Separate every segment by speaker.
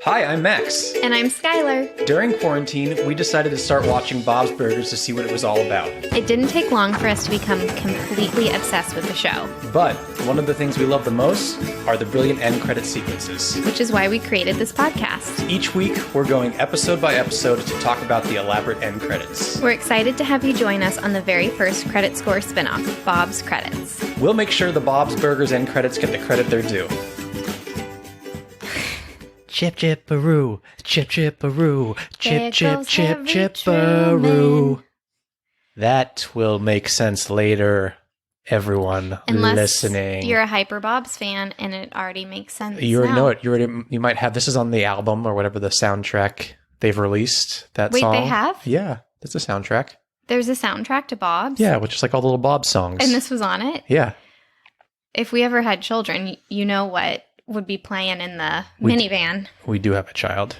Speaker 1: Hi, I'm Max.
Speaker 2: And I'm Skylar.
Speaker 1: During quarantine, we decided to start watching Bob's Burgers to see what it was all about.
Speaker 2: It didn't take long for us to become completely obsessed with the show.
Speaker 1: But one of the things we love the most are the brilliant end credit sequences.
Speaker 2: Which is why we created this podcast.
Speaker 1: Each week, we're going episode by episode to talk about the elaborate end credits.
Speaker 2: We're excited to have you join us on the very first Credit Score spinoff, Bob's Credits.
Speaker 1: We'll make sure the Bob's Burgers end credits get the credit they're due. Chip chip-a-roo, chip chip-a-roo, chip chip chip chip-a-roo. That will make sense later, everyone listening.
Speaker 2: You're a Hyper Bob's fan and it already makes sense.
Speaker 1: You already know it. You might have this is on the album or whatever the soundtrack they've released. That song.
Speaker 2: Wait, they have?
Speaker 1: Yeah, that's a soundtrack.
Speaker 2: There's a soundtrack to Bob's?
Speaker 1: Yeah, which is like all the little Bob songs.
Speaker 2: And this was on it?
Speaker 1: Yeah.
Speaker 2: If we ever had children, you know what would be playing in the minivan.
Speaker 1: We do have a child.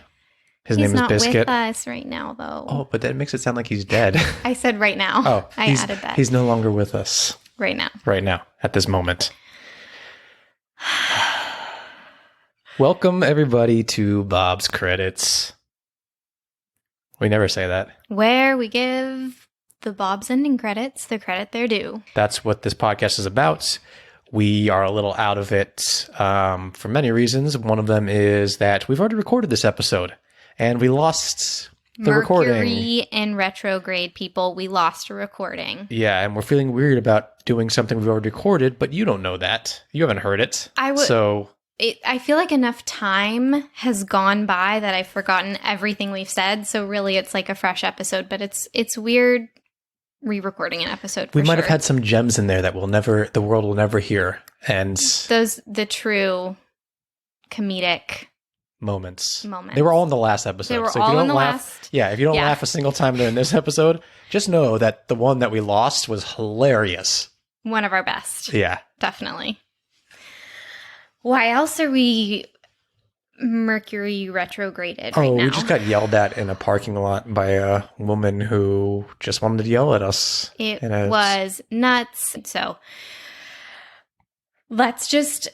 Speaker 1: His
Speaker 2: He's
Speaker 1: name is
Speaker 2: not
Speaker 1: Biscuit.
Speaker 2: with us right now, though.
Speaker 1: Oh, but that makes it sound like he's dead.
Speaker 2: I said right now.
Speaker 1: Oh,
Speaker 2: I added that.
Speaker 1: He's no longer with us.
Speaker 2: Right now.
Speaker 1: Right now, at this moment. Welcome, everybody, to Bob's Credits. We never say that.
Speaker 2: Where we give the Bob's ending credits the credit they're due.
Speaker 1: That's what this podcast is about. We are a little out of it for many reasons. One of them is that we've already recorded this episode, and we lost the recording.
Speaker 2: Mercury in retrograde, people. We lost a recording.
Speaker 1: Yeah, and we're feeling weird about doing something we've already recorded, but you don't know that. You haven't heard it. I feel like enough time has gone by that I've forgotten everything we've said, so really it's like a fresh episode, but it's weird re-recording an episode for We might
Speaker 2: sure.
Speaker 1: have had some gems in there that the world will never hear. And
Speaker 2: the true comedic
Speaker 1: moments. They were all in the last episode.
Speaker 2: They were
Speaker 1: so if
Speaker 2: all
Speaker 1: you don't
Speaker 2: in the
Speaker 1: laugh,
Speaker 2: last.
Speaker 1: Yeah, if you don't laugh a single time during this episode, just know that the one that we lost was hilarious.
Speaker 2: One of our best.
Speaker 1: Yeah.
Speaker 2: Definitely. Why else are we Mercury retrograded right now?
Speaker 1: We just got yelled at in a parking lot by a woman who just wanted to yell at us.
Speaker 2: It was nuts. So let's just,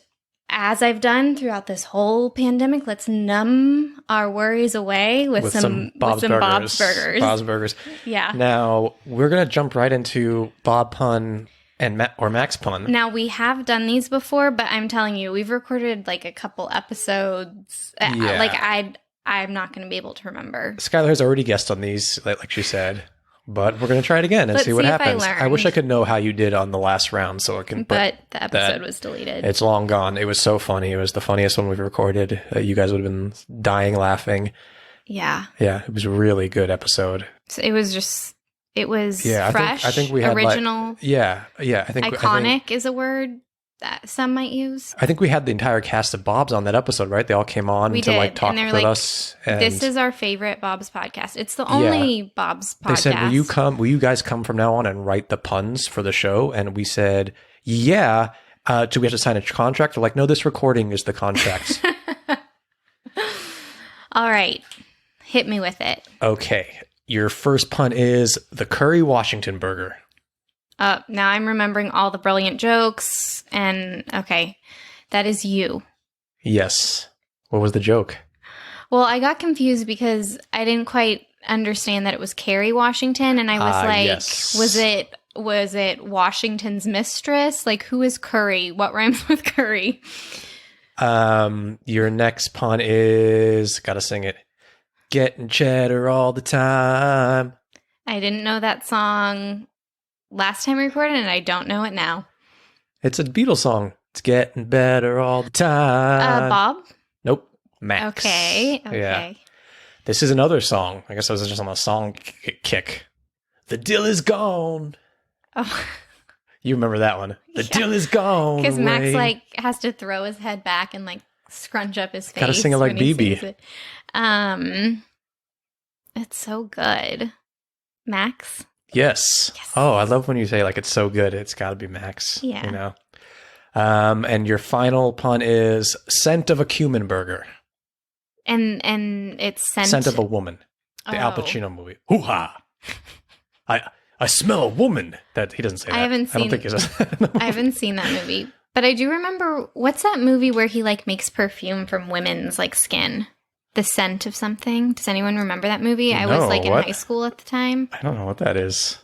Speaker 2: as I've done throughout this whole pandemic, let's numb our worries away with some Bob's Burgers.
Speaker 1: Bob's Burgers.
Speaker 2: Yeah.
Speaker 1: Now, we're going to jump right into Bob Pun and Max Pun.
Speaker 2: Now, we have done these before, but I'm telling you, we've recorded like a couple episodes.
Speaker 1: Yeah.
Speaker 2: Like, I'm not going to be able to remember.
Speaker 1: Skylar has already guessed on these, like she said. But we're going to try it again and
Speaker 2: Let's
Speaker 1: see what
Speaker 2: see if
Speaker 1: happens.
Speaker 2: I
Speaker 1: wish I could know how you did on the last round so it can.
Speaker 2: But the episode was deleted.
Speaker 1: It's long gone. It was so funny. It was the funniest one we've recorded. You guys would have been dying laughing.
Speaker 2: Yeah.
Speaker 1: Yeah, it was a really good episode.
Speaker 2: So it was just... It was fresh,
Speaker 1: I think we had
Speaker 2: original.
Speaker 1: Yeah.
Speaker 2: Iconic is a word that some might use.
Speaker 1: I think we had the entire cast of Bob's on that episode, right? They all came on to talk with us. And
Speaker 2: this is our favorite Bob's podcast. It's the only Bob's podcast.
Speaker 1: They said, will you guys come from now on and write the puns for the show? And we said, yeah. Do we have to sign a contract? They're like, no, this recording is the contract.
Speaker 2: All right. Hit me with it.
Speaker 1: Okay. Your first pun is the Curry Washington burger.
Speaker 2: Now I'm remembering all the brilliant jokes. And, okay, that is you.
Speaker 1: Yes. What was the joke?
Speaker 2: Well, I got confused because I didn't quite understand that it was Kerry Washington. And I was like,
Speaker 1: yes.
Speaker 2: was it Washington's mistress? Like, who is Curry? What rhymes with Curry?
Speaker 1: Your next pun is, gotta sing it. Getting cheddar all the time.
Speaker 2: I didn't know that song last time we recorded, and I don't know it now.
Speaker 1: It's a Beatles song. It's getting better all the time.
Speaker 2: Bob?
Speaker 1: Nope. Max.
Speaker 2: Okay.
Speaker 1: Yeah. This is another song. I guess I was just on a song kick. The deal is gone.
Speaker 2: Oh.
Speaker 1: You remember that one. The deal is gone.
Speaker 2: Because Max has to throw his head back and scrunch up his face.
Speaker 1: Gotta sing it like BB.
Speaker 2: It's so good. Max?
Speaker 1: Yes. Oh, I love when you say it's so good. It's got to be Max.
Speaker 2: Yeah.
Speaker 1: You know. And your final pun is scent of a cumin burger.
Speaker 2: And it's
Speaker 1: Scent of a woman. The Al Pacino movie. Hoo-ha! I smell a woman. That he doesn't say that.
Speaker 2: I don't think he says that. I haven't seen that movie. But I do remember, what's that movie where he makes perfume from women's skin? The Scent of Something. Does anyone remember that movie? I was like in high school at the time.
Speaker 1: I don't know what that is.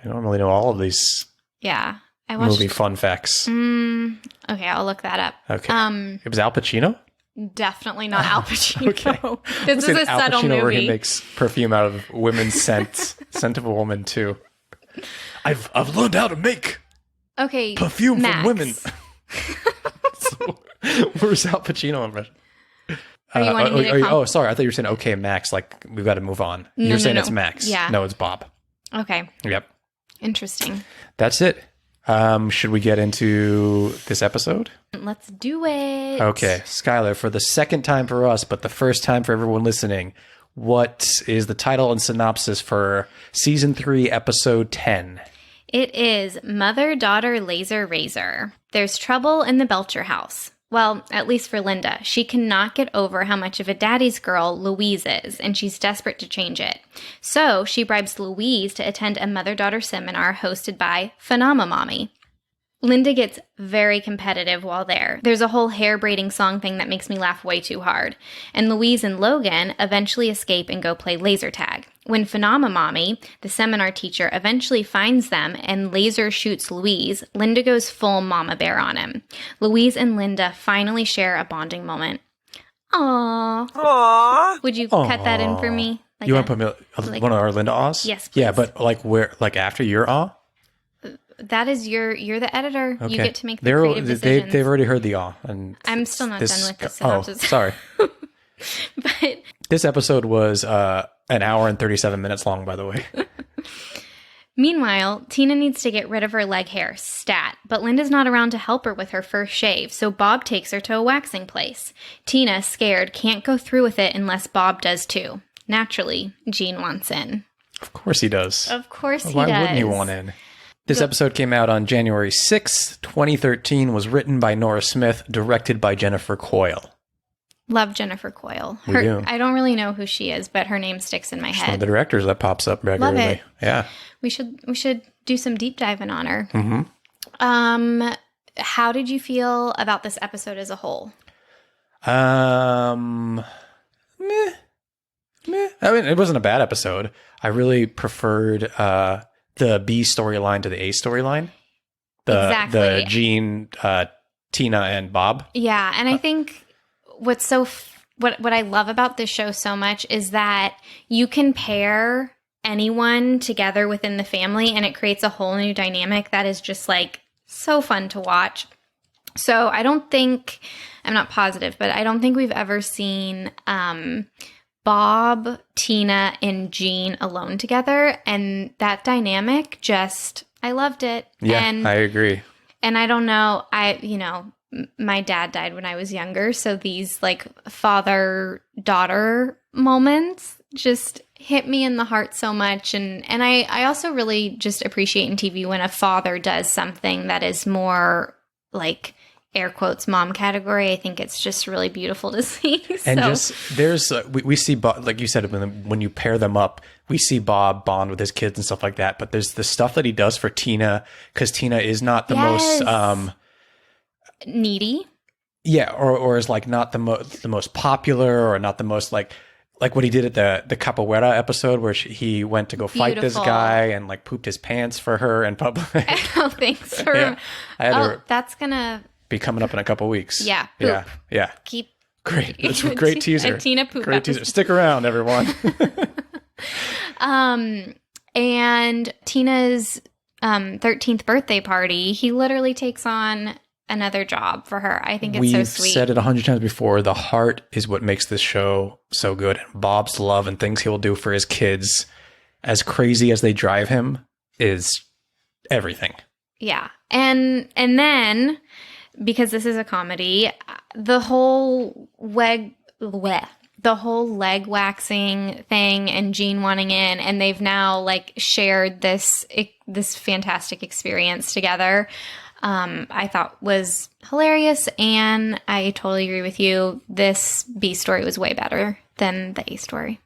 Speaker 1: I don't really know all of these
Speaker 2: I watched
Speaker 1: movie fun facts.
Speaker 2: Okay, I'll look that up.
Speaker 1: Okay. It was Al Pacino?
Speaker 2: Definitely not Al Pacino.
Speaker 1: Okay.
Speaker 2: This is a
Speaker 1: Al
Speaker 2: subtle
Speaker 1: Pacino
Speaker 2: movie.
Speaker 1: Where he makes perfume out of women's scent. Scent of a woman, too. I've learned how to make perfume
Speaker 2: Max.
Speaker 1: from women. So, where's Al Pacino impression?
Speaker 2: Are you wanting me to
Speaker 1: sorry. I thought you were saying, okay, Max, like, we've got to move on. You're saying it's Max.
Speaker 2: Yeah.
Speaker 1: No, it's Bob.
Speaker 2: Okay.
Speaker 1: Yep.
Speaker 2: Interesting.
Speaker 1: That's it. Should we get into this episode?
Speaker 2: Let's do it.
Speaker 1: Okay. Skylar, for the second time for us, but the first time for everyone listening, what is the title and synopsis for Season 3, Episode 10?
Speaker 2: It is Mother-Daughter Laser Razor. There's trouble in the Belcher house. Well, at least for Linda. She cannot get over how much of a daddy's girl Louise is, and she's desperate to change it. So she bribes Louise to attend a mother-daughter seminar hosted by Phenomamommy. Linda gets very competitive while there. There's a whole hair braiding song thing that makes me laugh way too hard. And Louise and Logan eventually escape and go play laser tag. When Phenomamommy, the seminar teacher, eventually finds them and laser shoots Louise, Linda goes full mama bear on him. Louise and Linda finally share a bonding moment. Aww. Would you cut that in for me?
Speaker 1: Like you want to put one of our Linda ahs?
Speaker 2: Yes, please.
Speaker 1: Yeah, but like after your ah?
Speaker 2: That is you're the editor. Okay. You get to make the creative decisions.
Speaker 1: They've already heard the ah. And
Speaker 2: I'm still not done with the synopsis.
Speaker 1: Oh, sorry.
Speaker 2: But
Speaker 1: this episode was an hour and 37 minutes long, by the way.
Speaker 2: Meanwhile, Tina needs to get rid of her leg hair, stat, but Linda's not around to help her with her first shave, so Bob takes her to a waxing place. Tina, scared, can't go through with it unless Bob does too. Naturally, Gene wants in.
Speaker 1: Of course he does.
Speaker 2: Of course he does.
Speaker 1: Why wouldn't he want in? This episode came out on January 6th, 2013, was written by Nora Smith, directed by Jennifer Coyle.
Speaker 2: Love Jennifer Coyle.
Speaker 1: We do.
Speaker 2: I don't really know who she is, but her name sticks in my head.
Speaker 1: One of the directors that pops up regularly.
Speaker 2: Love it.
Speaker 1: Yeah.
Speaker 2: We should do some deep diving on her.
Speaker 1: Mm-hmm.
Speaker 2: How did you feel about this episode as a whole?
Speaker 1: Meh. I mean, it wasn't a bad episode. I really preferred the B storyline to the A storyline.
Speaker 2: Exactly.
Speaker 1: The Gene, Tina, and Bob.
Speaker 2: Yeah, and I think what I love about this show so much is that you can pair anyone together within the family and it creates a whole new dynamic that is just like so fun to watch. So I'm not positive, but I don't think we've ever seen Bob, Tina, and Gene alone together. And that dynamic I loved it.
Speaker 1: Yeah,
Speaker 2: and,
Speaker 1: I agree.
Speaker 2: And I don't know, my dad died when I was younger. So these like father-daughter moments just hit me in the heart so much. And I also really just appreciate in TV when a father does something that is more like air quotes mom category. I think it's just really beautiful to see.
Speaker 1: And there's we see Bob, like you said, when you pair them up, we see Bob bond with his kids and stuff like that. But there's the stuff that he does for Tina, because Tina is not the most
Speaker 2: needy.
Speaker 1: Yeah, or is like not the most popular, or not the most like what he did at the Capoeira episode where he went to go fight this guy and like pooped his pants for her in public.
Speaker 2: Oh, thanks for that's gonna be
Speaker 1: coming up in a couple weeks.
Speaker 2: Yeah, poop.
Speaker 1: Yeah.
Speaker 2: Keep
Speaker 1: great. That's a great teaser.
Speaker 2: A Tina poop.
Speaker 1: Great teaser. Stick around, everyone.
Speaker 2: And Tina's 13th birthday party, he literally takes on another job for her. I think it's so sweet.
Speaker 1: We've said it 100 times before. The heart is what makes this show so good. Bob's love and things he will do for his kids, as crazy as they drive him, is everything.
Speaker 2: Yeah. And then, because this is a comedy, the whole leg waxing thing and Gene wanting in, and they've now like shared this fantastic experience together. I thought was hilarious, and I totally agree with you. This B story was way better than the A story.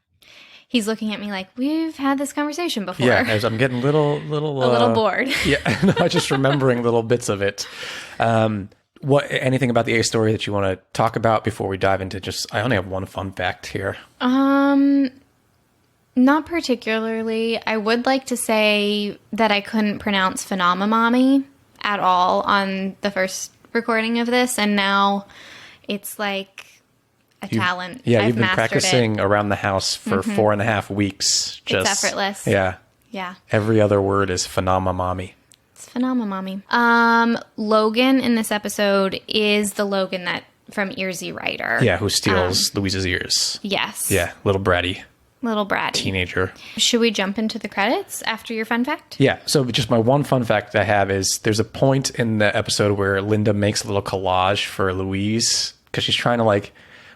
Speaker 2: He's looking at me like, we've had this conversation before.
Speaker 1: Yeah, I'm getting a little
Speaker 2: bored.
Speaker 1: Yeah, I'm just remembering little bits of it. Anything about the A story that you want to talk about before we dive into I only have one fun fact here.
Speaker 2: Not particularly. I would like to say that I couldn't pronounce Phenomamami at all on the first recording of this, and now it's like a talent.
Speaker 1: Yeah, you've been practicing around the house for 4.5 weeks.
Speaker 2: It's effortless.
Speaker 1: Yeah.
Speaker 2: Yeah.
Speaker 1: Every other word is Phenomamami.
Speaker 2: It's Phenomamami. Logan in this episode is the Logan from Earsy Rider.
Speaker 1: Yeah, who steals Louise's ears.
Speaker 2: Yes.
Speaker 1: Yeah, little bratty. Teenager.
Speaker 2: Should we jump into the credits after your fun fact?
Speaker 1: Yeah. So just my one fun fact I have is there's a point in the episode where Linda makes a little collage for Louise because she's trying to like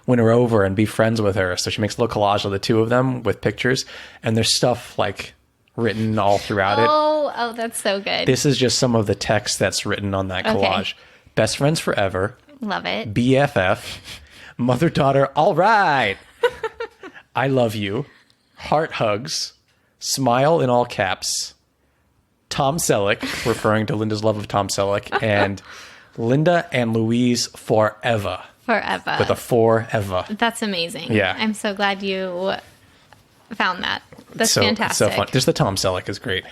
Speaker 1: win her over and be friends with her. So she makes a little collage of the two of them with pictures, and there's stuff like written all throughout it.
Speaker 2: Oh, that's so good.
Speaker 1: This is just some of the text that's written on that collage. Okay. Best friends forever.
Speaker 2: Love it.
Speaker 1: BFF. Mother-daughter, all right. I love you. Heart hugs. Smile in all caps. Tom Selleck, referring to Linda's love of Tom Selleck. And Linda and Louise forever.
Speaker 2: Forever.
Speaker 1: With a forever.
Speaker 2: That's amazing.
Speaker 1: Yeah.
Speaker 2: I'm so glad you found that. That's fantastic.
Speaker 1: It's so fun. Just the Tom Selleck is great.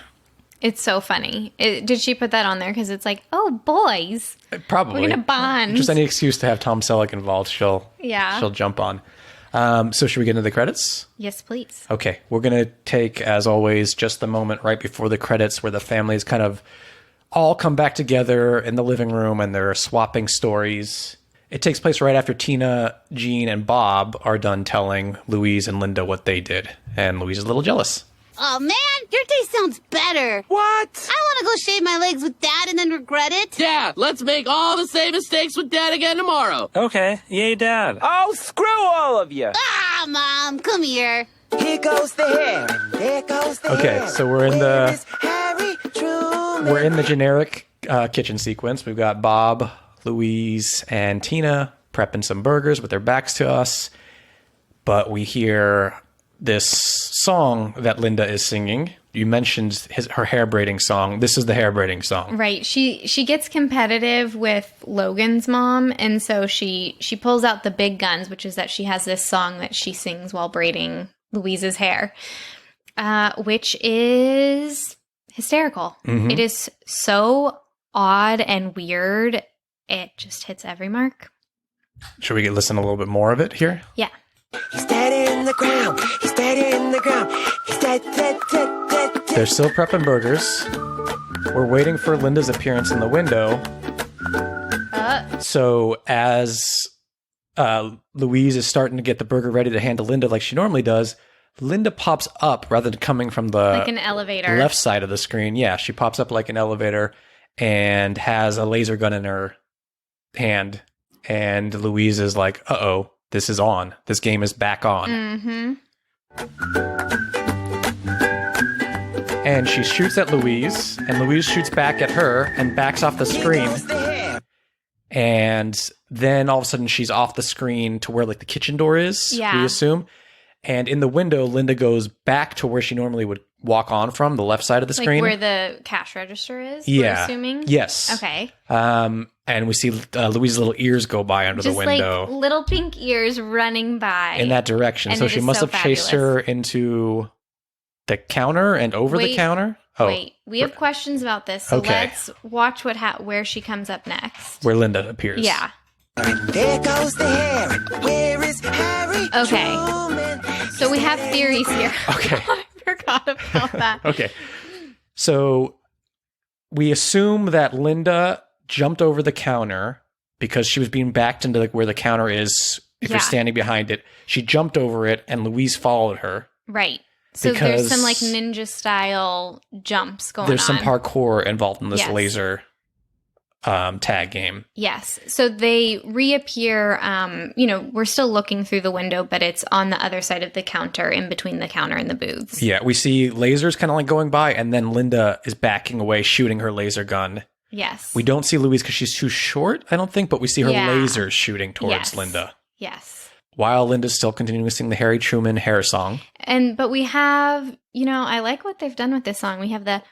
Speaker 2: It's so funny. Did she put that on there? Because it's like, oh, boys.
Speaker 1: Probably.
Speaker 2: We're going to bond.
Speaker 1: Just any excuse to have Tom Selleck involved, she'll jump on. So should we get into the credits?
Speaker 2: Yes, please.
Speaker 1: Okay. We're going to take, as always, just the moment right before the credits where the families kind of all come back together in the living room and they're swapping stories. It takes place right after Tina, Jean, and Bob are done telling Louise and Linda what they did. And Louise is a little jealous.
Speaker 3: Oh, man, your day sounds better.
Speaker 4: What?
Speaker 3: I want to go shave my legs with Dad and then regret it.
Speaker 4: Dad, let's make all the same mistakes with Dad again tomorrow.
Speaker 5: Okay, yay, Dad.
Speaker 6: Oh, screw all of you.
Speaker 3: Ah, Mom, come here.
Speaker 6: Here goes the hair, and there goes the hair.
Speaker 1: Okay, so we're in the generic kitchen sequence. We've got Bob, Louise, and Tina prepping some burgers with their backs to us. But we hear this song that Linda is singing. You mentioned her hair braiding song. This is the hair braiding song.
Speaker 2: Right. She gets competitive with Logan's mom, and so she pulls out the big guns, which is that she has this song that she sings while braiding Louise's hair, which is hysterical. Mm-hmm. It is so odd and weird. It just hits every mark.
Speaker 1: Should we listen a little bit more of it here?
Speaker 2: Yeah.
Speaker 6: He's dead in the ground. He's dead in the ground. He's dead, dead, dead, dead, dead.
Speaker 1: They're still prepping burgers. We're waiting for Linda's appearance in the window. So as Louise is starting to get the burger ready to hand to Linda like she normally does, Linda pops up rather than coming from the
Speaker 2: like an elevator
Speaker 1: left side of the screen. Yeah, she pops up like an elevator and has a laser gun in her hand. And Louise is like, uh-oh. This is on. This game is back on.
Speaker 2: Mm-hmm.
Speaker 1: And she shoots at Louise, and Louise shoots back at her and backs off the screen. And then all of a sudden she's off the screen to where like the kitchen door is, we assume. And in the window, Linda goes back to where she normally would walk on from, the left side of the screen.
Speaker 2: Like where the cash register is,
Speaker 1: yeah.
Speaker 2: we're assuming?
Speaker 1: Yes.
Speaker 2: Okay.
Speaker 1: And we see Louise's little ears go by under the window.
Speaker 2: Like little pink ears running by.
Speaker 1: In that direction.
Speaker 2: And
Speaker 1: so she must have chased her into the counter and over the counter.
Speaker 2: Oh. Wait, we have questions about this. So let's watch where she comes up next.
Speaker 1: Where Linda appears.
Speaker 2: Yeah.
Speaker 6: There goes the hair. Where is Harry?
Speaker 2: Okay. So we have theories here.
Speaker 1: Okay.
Speaker 2: I forgot about that.
Speaker 1: Okay. So we assume that Linda jumped over the counter because she was being backed into where the counter is. If you're standing behind it, she jumped over it and Louise followed her.
Speaker 2: Right. So there's some like ninja style jumps going on.
Speaker 1: There's some parkour involved in this laser tag game.
Speaker 2: Yes. So they reappear, we're still looking through the window, but it's on the other side of the counter, in between the counter and the booths. Yeah,
Speaker 1: we see lasers kind of like going by, and then Linda is backing away, shooting her laser gun.
Speaker 2: Yes.
Speaker 1: We don't see Louise because she's too short, I don't think, but we see her lasers shooting towards Linda.
Speaker 2: Yes.
Speaker 1: While Linda's still continuing to sing the Harry Truman hair song.
Speaker 2: But we have, I like what they've done with this song. We have the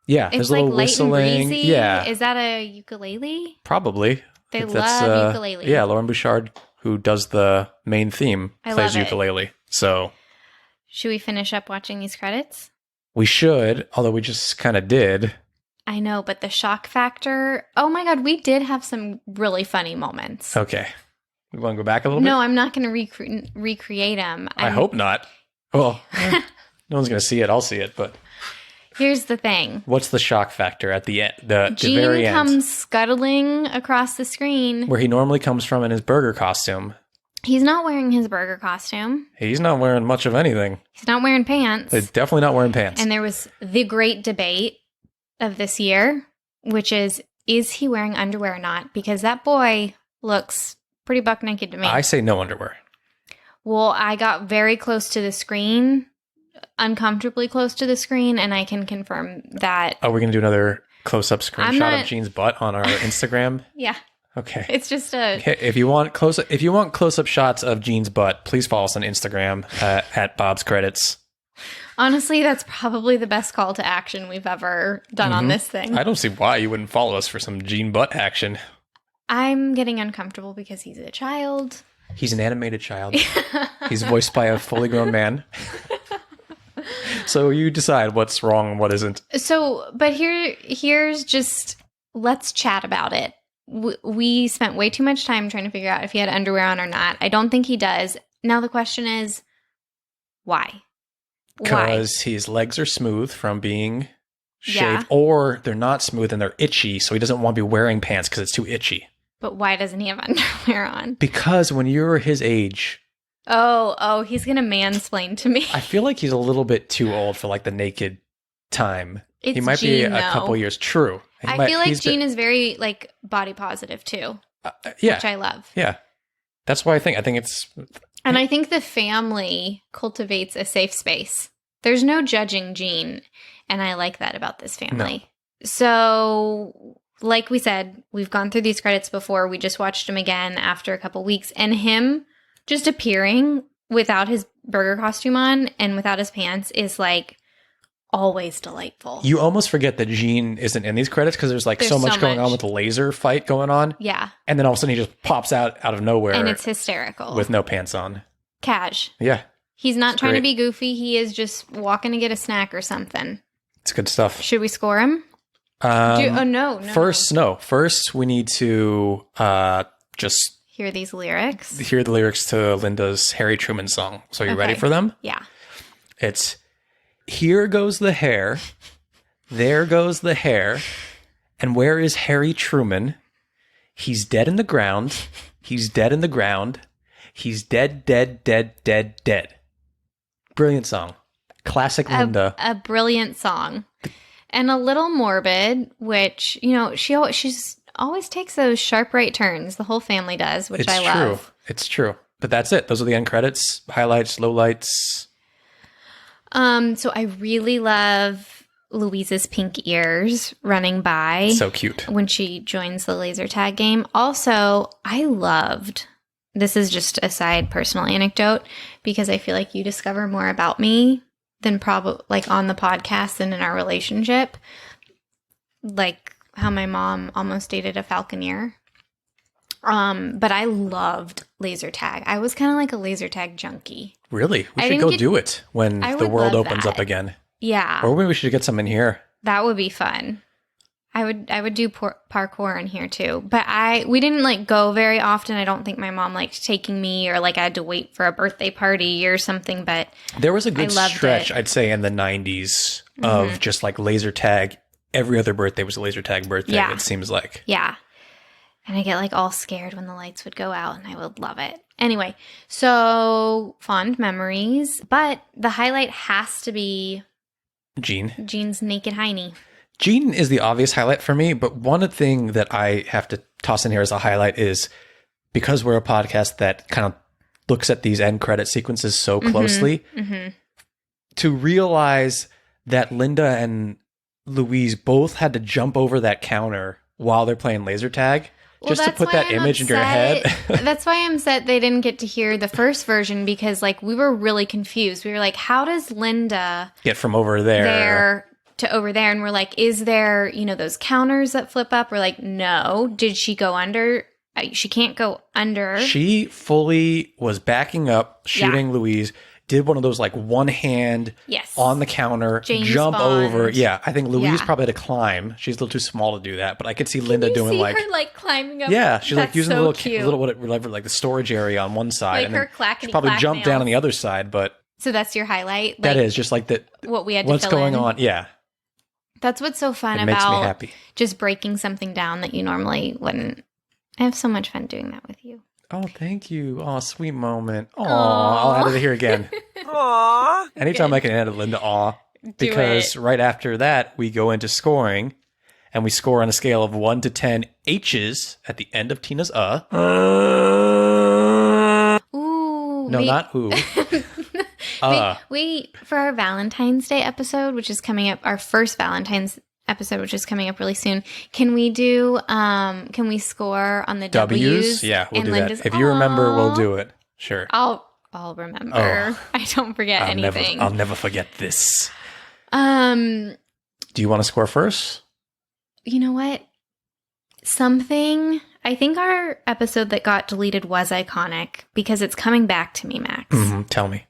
Speaker 1: Yeah, there's
Speaker 2: It's
Speaker 1: a
Speaker 2: like
Speaker 1: little
Speaker 2: light
Speaker 1: whistling.
Speaker 2: and breezy.
Speaker 1: Yeah,
Speaker 2: Is that a ukulele?
Speaker 1: probably.
Speaker 2: They
Speaker 1: That's,
Speaker 2: love ukulele.
Speaker 1: Yeah, Lauren Bouchard, who does the main theme,
Speaker 2: I
Speaker 1: plays
Speaker 2: love it.
Speaker 1: ukulele. So
Speaker 2: Should we finish up watching these credits?
Speaker 1: we should, although we just kind of did.
Speaker 2: I know, but the shock factor. Oh my God, we did have some really funny moments.
Speaker 1: Okay. We want to go back a little bit?
Speaker 2: No, I'm not going to recreate them.
Speaker 1: I hope not. Well, no one's going to see it. I'll see it, but...
Speaker 2: Here's the thing.
Speaker 1: What's the shock factor at the end? The
Speaker 2: Gene
Speaker 1: very end.
Speaker 2: comes scuttling across the screen.
Speaker 1: Where he normally comes from in his burger costume.
Speaker 2: He's not wearing his burger costume.
Speaker 1: He's not wearing much of anything.
Speaker 2: He's not wearing pants.
Speaker 1: He's definitely not wearing pants.
Speaker 2: And there was the great debate of this year, which is he wearing underwear or not? Because that boy looks pretty buck naked to me.
Speaker 1: I say no underwear.
Speaker 2: Well, I got very close to the screen, uncomfortably close to the screen, and I can confirm that.
Speaker 1: Are we going to do another close-up screenshot of Jean's butt on our Instagram?
Speaker 2: Yeah.
Speaker 1: Okay.
Speaker 2: It's just a...
Speaker 1: Okay, if you want close-up shots of Jean's butt, please follow us on Instagram at Bob's Credits.
Speaker 2: Honestly, that's probably the best call to action we've ever done on this thing.
Speaker 1: I don't see why you wouldn't follow us for some Jean butt action.
Speaker 2: I'm getting uncomfortable because he's a child.
Speaker 1: He's an animated child. He's voiced by a fully grown man. So you decide what's wrong and what isn't.
Speaker 2: So, but here's just, let's chat about it. We spent way too much time trying to figure out if he had underwear on or not. I don't think he does. Now the question is, why?
Speaker 1: Because his legs are smooth from being shaved, or they're not smooth and they're itchy, so he doesn't want to be wearing pants because it's too itchy.
Speaker 2: But why doesn't he have underwear on?
Speaker 1: Because when you're his age...
Speaker 2: Oh, he's going to mansplain to me.
Speaker 1: I feel like he's a little bit too old for like the naked time. He might be a couple years. True.
Speaker 2: I feel like Gene is very like body positive too.
Speaker 1: Yeah.
Speaker 2: Which I love.
Speaker 1: Yeah. That's why I think it's...
Speaker 2: And I think the family cultivates a safe space. There's no judging Gene, and I like that about this family. No. So, like we said, we've gone through these credits before. We just watched them again after a couple weeks, and him just appearing without his burger costume on and without his pants is like always delightful.
Speaker 1: You almost forget that Gene isn't in these credits because there's so much going on with the laser fight going on.
Speaker 2: Yeah.
Speaker 1: And then all of a sudden he just pops out of nowhere.
Speaker 2: And it's hysterical.
Speaker 1: With no pants on.
Speaker 2: Cash.
Speaker 1: Yeah.
Speaker 2: He's not trying to be goofy. He is just walking to get a snack or something.
Speaker 1: It's good stuff.
Speaker 2: Should we score him? No.
Speaker 1: First, we need to just...
Speaker 2: hear these lyrics.
Speaker 1: Hear the lyrics to Linda's Harry Truman song. So are you ready for them?
Speaker 2: Yeah.
Speaker 1: It's... Here goes the hair, there goes the hair, and where is Harry Truman? He's dead in the ground, he's dead in the ground, he's dead, dead, dead, dead, dead. Brilliant song. Classic Linda.
Speaker 2: A brilliant song. And a little morbid, which, she's always takes those sharp right turns. The whole family does, which I love.
Speaker 1: It's true. But that's it. Those are the end credits, highlights, lowlights.
Speaker 2: So I really love Louise's pink ears running by.
Speaker 1: So cute.
Speaker 2: When she joins the laser tag game. Also, I loved, this is just a side personal anecdote, because I feel like you discover more about me than probably like on the podcast and in our relationship. Like how my mom almost dated a falconer. But I loved laser tag. I was kind of like a laser tag junkie.
Speaker 1: Really? We should go do it when the world opens up again.
Speaker 2: Yeah.
Speaker 1: Or maybe we should get some in here.
Speaker 2: That would be fun. I would do parkour in here too. But we didn't go very often. I don't think my mom liked taking me, or I had to wait for a birthday party or something. But
Speaker 1: there was a good stretch, I'd say, in the 90s of just laser tag. Every other birthday was a laser tag birthday, it seems like.
Speaker 2: Yeah. And I get all scared when the lights would go out, and I would love it. Anyway, so fond memories. But the highlight has to be Gene's naked hiney.
Speaker 1: Gene is the obvious highlight for me, but one thing that I have to toss in here as a highlight is, because we're a podcast that kind of looks at these end credit sequences so closely, to realize that Linda and Louise both had to jump over that counter while they're playing laser tag.
Speaker 2: Well,
Speaker 1: just to put that image in your head.
Speaker 2: That's why I'm upset they didn't get to hear the first version, because we were really confused. We were like, how does Linda
Speaker 1: get from over there
Speaker 2: to over there, and we're like, is there, those counters that flip up? We're like, no. Did she go under? She can't go under.
Speaker 1: She fully was backing up, shooting Louise. Did one of those like one hand on the counter,
Speaker 2: James
Speaker 1: jump
Speaker 2: Bond.
Speaker 1: over. Yeah, I think Louise probably had to climb. She's a little too small to do that, but I could see Linda doing
Speaker 2: see
Speaker 1: like
Speaker 2: her like climbing up.
Speaker 1: Yeah, she's like using
Speaker 2: so
Speaker 1: the little whatever like the storage area on one side,
Speaker 2: like
Speaker 1: and
Speaker 2: her
Speaker 1: then
Speaker 2: clackety
Speaker 1: she probably
Speaker 2: clack
Speaker 1: jumped down
Speaker 2: nails.
Speaker 1: on the other side. But
Speaker 2: So that's your highlight.
Speaker 1: that is just like
Speaker 2: what we had to
Speaker 1: what's
Speaker 2: fill
Speaker 1: going
Speaker 2: in.
Speaker 1: on. Yeah,
Speaker 2: That's what's so fun
Speaker 1: it makes me
Speaker 2: about
Speaker 1: happy.
Speaker 2: just breaking something down that you normally wouldn't. I have so much fun doing that with you.
Speaker 1: Oh, thank you. Oh, sweet moment. Oh, I'll edit it here again.
Speaker 6: Aww.
Speaker 1: Anytime I can edit Linda, because right after that we go into scoring, and we score on a scale of 1 to 10 H's at the end of Tina's
Speaker 2: Ooh.
Speaker 1: No, not ooh.
Speaker 2: We for our Valentine's Day episode, which is coming up, our first Valentine's episode, which is coming up really soon. Can we do? Can we score on the W's?
Speaker 1: Yeah, we'll
Speaker 2: and
Speaker 1: do
Speaker 2: Linda's,
Speaker 1: that. If you remember, we'll do it. Sure.
Speaker 2: I'll remember. I don't forget anything.
Speaker 1: I'll never forget this.
Speaker 2: Do
Speaker 1: Do you want to score first?
Speaker 2: You know what? I think our episode that got deleted was iconic because it's coming back to me, Max.
Speaker 1: Mm-hmm. Tell me.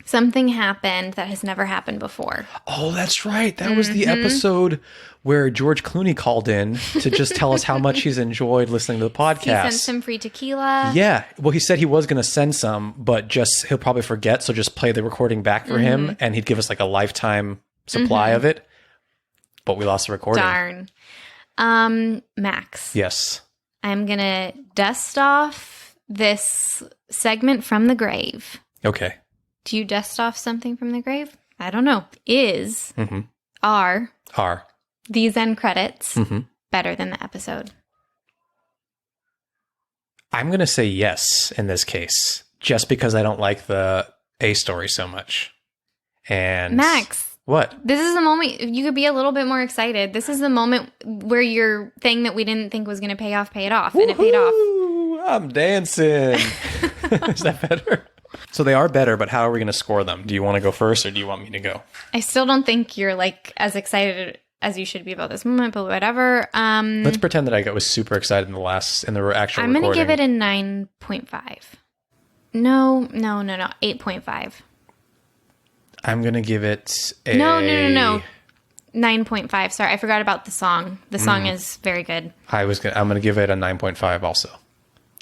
Speaker 2: Something happened that has never happened before.
Speaker 1: Oh, that's right. That was the episode where George Clooney called in to just tell us how much he's enjoyed listening to the podcast.
Speaker 2: He sent some free tequila.
Speaker 1: Yeah. Well, he said he was going to send some, but he'll probably forget. So just play the recording back for him, and he'd give us like a lifetime supply of it. But we lost the recording.
Speaker 2: Darn. Max.
Speaker 1: Yes.
Speaker 2: I'm going to dust off this segment from the grave.
Speaker 1: Okay.
Speaker 2: Do you dust off something from the grave? I don't know. Are these end credits better than the episode?
Speaker 1: I'm going to say yes in this case, just because I don't like the A story so much. And
Speaker 2: Max.
Speaker 1: What?
Speaker 2: This is the moment you could be a little bit more excited. This is the moment where your thing that we didn't think was going to pay off, and it paid off.
Speaker 1: I'm dancing. Is that better? So they are better, but how are we going to score them? Do you want to go first, or do you want me to go?
Speaker 2: I still don't think you're like as excited as you should be about this moment, but whatever.
Speaker 1: Let's pretend that I was super excited in the actual
Speaker 2: I'm
Speaker 1: recording.
Speaker 2: going to give it a 9.5. No, 8.5.
Speaker 1: I'm going to give it a...
Speaker 2: No. 9.5. Sorry, I forgot about the song. The song is very good.
Speaker 1: I'm going to give it a 9.5 also.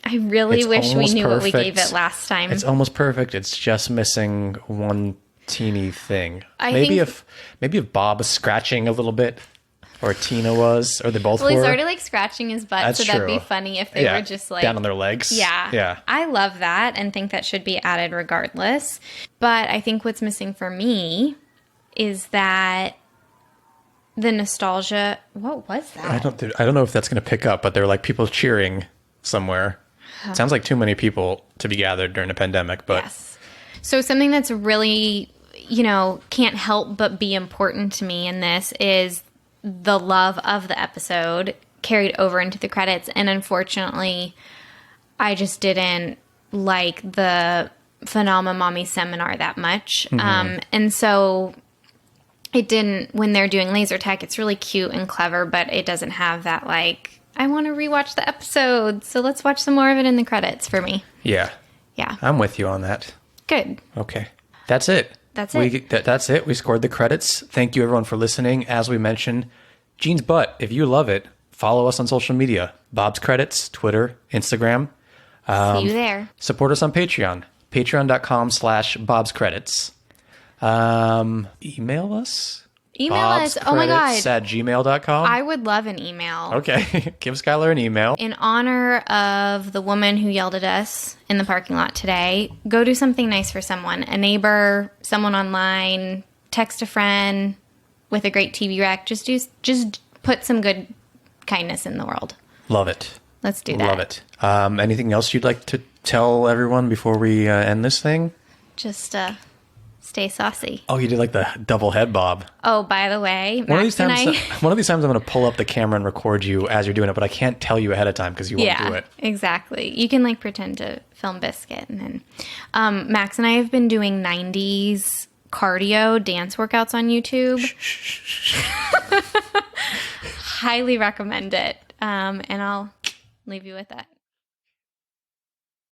Speaker 2: I really wish we knew
Speaker 1: perfect.
Speaker 2: what we gave it last time.
Speaker 1: It's almost perfect. It's just missing one teeny thing.
Speaker 2: I
Speaker 1: maybe
Speaker 2: think-
Speaker 1: if Bob was scratching a little bit, or Tina was, or they both were.
Speaker 2: Well, he's already like scratching his butt,
Speaker 1: That's
Speaker 2: so that'd
Speaker 1: true.
Speaker 2: be funny if they were just like
Speaker 1: down on their legs.
Speaker 2: Yeah. I love that and think that should be added regardless. But I think what's missing for me is that the nostalgia. What was that?
Speaker 1: I don't know if that's going to pick up, but there were like people cheering somewhere. Sounds like too many people to be gathered during a pandemic, but
Speaker 2: Yes. So something that's really, can't help but be important to me in this is the love of the episode carried over into the credits. And unfortunately, I just didn't like the Phenomena Mommy seminar that much. And so it didn't, when they're doing laser tag, it's really cute and clever, but it doesn't have that like, I want to rewatch the episode, so let's watch some more of it in the credits for me.
Speaker 1: yeah,
Speaker 2: Yeah.
Speaker 1: I'm with you on that.
Speaker 2: Good.
Speaker 1: Okay. That's it.
Speaker 2: That's it.
Speaker 1: That's it. We scored the credits. Thank you, everyone, for listening. As we mentioned, Gene's Butt, if you love it, follow us on social media. Bob's Credits, Twitter, Instagram.
Speaker 2: See you there.
Speaker 1: Support us on Patreon. Patreon.com/Bob's Credits. Email us.
Speaker 2: Email us. Oh my God.
Speaker 1: @gmail.com.
Speaker 2: I would love an email.
Speaker 1: Okay. Give Skylar an email.
Speaker 2: In honor of the woman who yelled at us in the parking lot today, go do something nice for someone. A neighbor, someone online, text a friend with a great TV rec. Just put some good kindness in the world.
Speaker 1: Love it.
Speaker 2: Let's do that.
Speaker 1: Love it. Anything else you'd like to tell everyone before we end this thing?
Speaker 2: Just stay saucy.
Speaker 1: Oh, you did like the double head bob.
Speaker 2: Oh, by the way,
Speaker 1: One of these
Speaker 2: Max and
Speaker 1: times I'm going to pull up the camera and record you as you're doing it, but I can't tell you ahead of time because you won't do it.
Speaker 2: Exactly. You can like pretend to film Biscuit, and then Max and I have been doing 90s cardio dance workouts on YouTube. Highly recommend it. And I'll leave you with that.